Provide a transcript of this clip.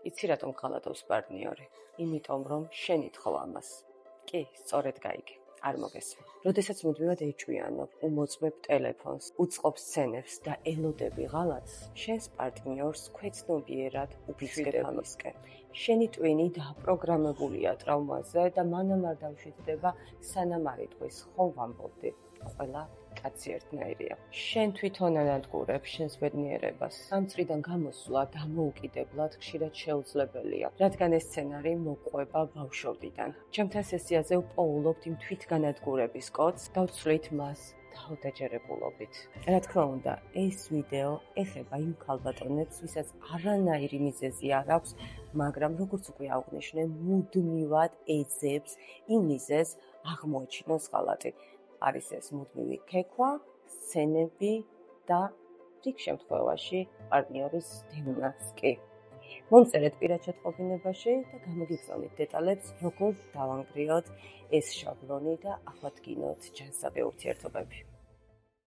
იცი რატომ გღალატავს პარტნიორი? იმიტომ რომ შენ ითხოვ ამას. კი, სწორედ გაიგე. არ მოგესმე. როდესაც მუდმივად ეჭვიანობ, უმოწმებ ტელეფონს, უწყობ სცენებს და ელოდები ღალატს, შენს პარტნიორს ქვეცნობიერად უფიცრებ ამისკენ. შენი ტვინი დაპროგრამებულია ტრავმაზე და მანამ არ დავშეცდება, სანამ არ იტყვის, ხომ ვამბობდი, ყველა კაცი ერთნაირია. შენ თვითონ ანადგურებ შენს ბედნიერებას. ამ წრიდან გამოსვლა დამოუკიდებლად ხშირად შეუძლებელია, რადგან ეს სცენარი მოყვება ბავშვობიდან. ჩემთან სესიაზე ვპოულობთ იმ თვითგანადგურების კოდს, დავცვლით მას თავდაჯერებულობით. რა თქმა უნდა, ეს ვიდეო ეხება იმ ქალბატონებს, ვისაც არანაირი მიზეზი არ აქვს, მაგრამ როგორც უკვე აღვნიშნე, მუდმივად ეძებს იმ მიზეზს აღმოაჩინოს ღალატი. არის ეს მუდმივი ქექვა, სცენები და რიგ შემთხვევაში პარტნიორის დევნაც კი. მომწერეთ პირად შეტყობინებაში და გამოგიგზავნით დეტალებს, როგორ დავანგრიოთ ეს შაბლონი და აღვადგინოთ ჯანსაღი ურთიერთობები.